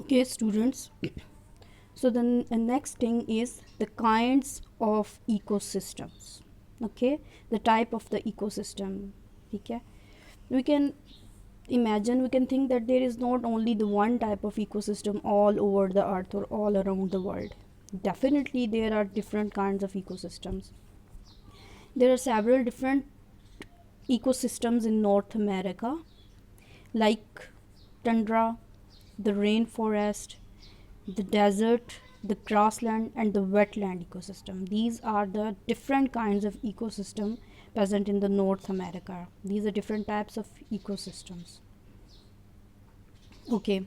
Okay, students. So the next thing is the kinds of ecosystems. Okay, the type of the ecosystem. Okay, we can imagine, we can think that there is not only the one type of ecosystem all over the earth or all around the world. Definitely there are different kinds of ecosystems. There are several different ecosystems in North America, like tundra, the rainforest, the desert, the grassland, and the wetland ecosystem. These are the different kinds of ecosystem present in the North America. These are different types of ecosystems. Okay,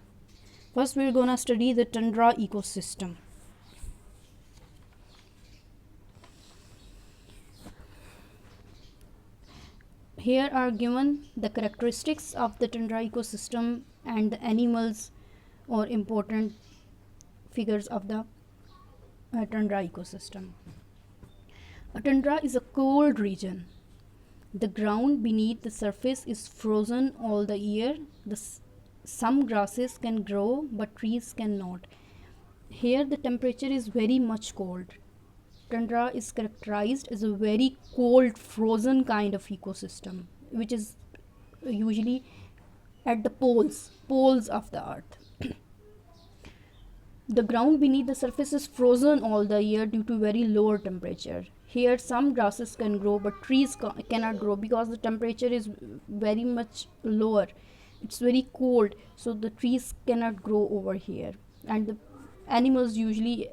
first we're gonna study the tundra ecosystem. Here are given the characteristics of the tundra ecosystem and the animals or important figures of the tundra ecosystem. A tundra is a cold region. The ground beneath the surface is frozen all the year. Some grasses can grow, but trees cannot. Here, the temperature is very much cold. Tundra is characterized as a very cold, frozen kind of ecosystem, which is usually at the poles of the earth. The ground beneath the surface is frozen all the year due to very lower temperature. Here, some grasses can grow, but trees cannot grow because the temperature is very much lower. It's very cold, so the trees cannot grow over here. And the animals usually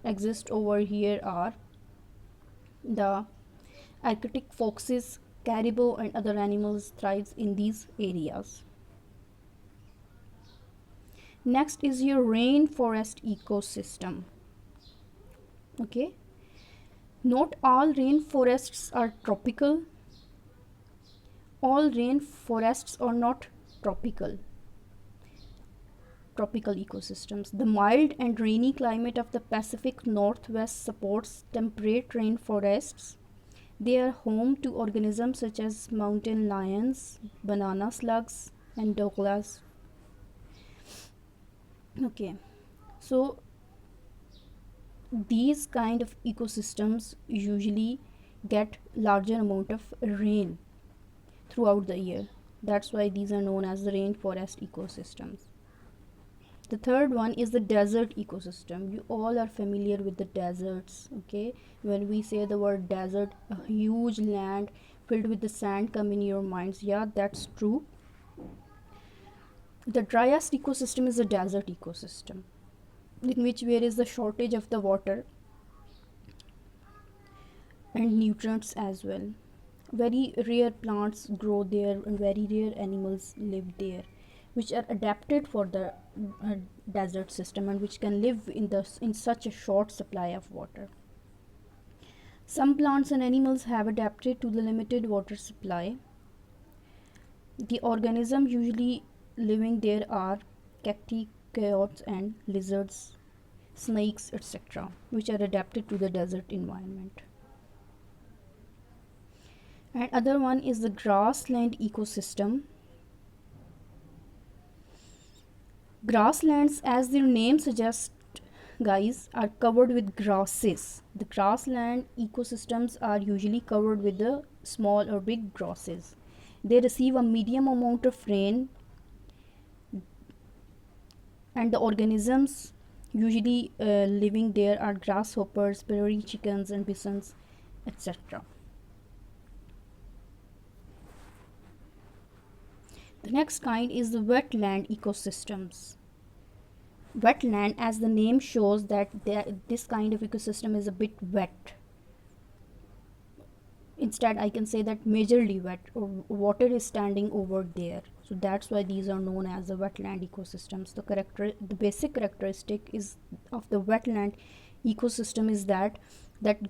exist over here are the Arctic foxes, caribou, and other animals thrives in these areas. Next is your rainforest ecosystem. Okay, not all rainforests are tropical. All rainforests are not tropical. Tropical ecosystems. The mild and rainy climate of the Pacific Northwest supports temperate rainforests. They are home to organisms such as mountain lions, banana slugs, and Douglas. Okay, so these kind of ecosystems usually get larger amount of rain throughout the year. That's why these are known as the rainforest ecosystems. The third one is the desert ecosystem. You all are familiar with the deserts. Okay, when we say the word desert, a huge land filled with the sand come in your minds. Yeah, that's true. The driest ecosystem is a desert ecosystem, in which there is the shortage of the water and nutrients as well. Very rare plants grow there and very rare animals live there, which are adapted for the desert system and which can live in such a short supply of water. Some plants and animals have adapted to the limited water supply. The organisms usually living there are cacti, coyotes, and lizards, snakes, etc., which are adapted to the desert environment. And other one is the grassland ecosystem. Grasslands, as their name suggests, guys, are covered with grasses. The grassland ecosystems are usually covered with the small or big grasses. They receive a medium amount of rain, and the organisms usually living there are grasshoppers, prairie chickens, and bisons, etc. The next kind is the wetland ecosystems. Wetland, as the name shows, that this kind of ecosystem is a bit wet. Instead, I can say that majorly wet, or water is standing over there. So that's why these are known as the wetland ecosystems. The basic characteristic is of the wetland ecosystem is that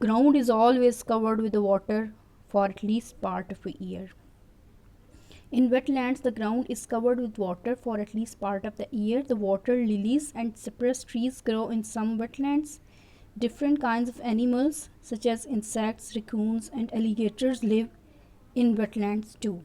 ground is always covered with the water for at least part of a year. In wetlands, the ground is covered with water for at least part of the year. The water lilies and cypress trees grow in some wetlands. Different kinds of animals, such as insects, raccoons, and alligators, live in wetlands too.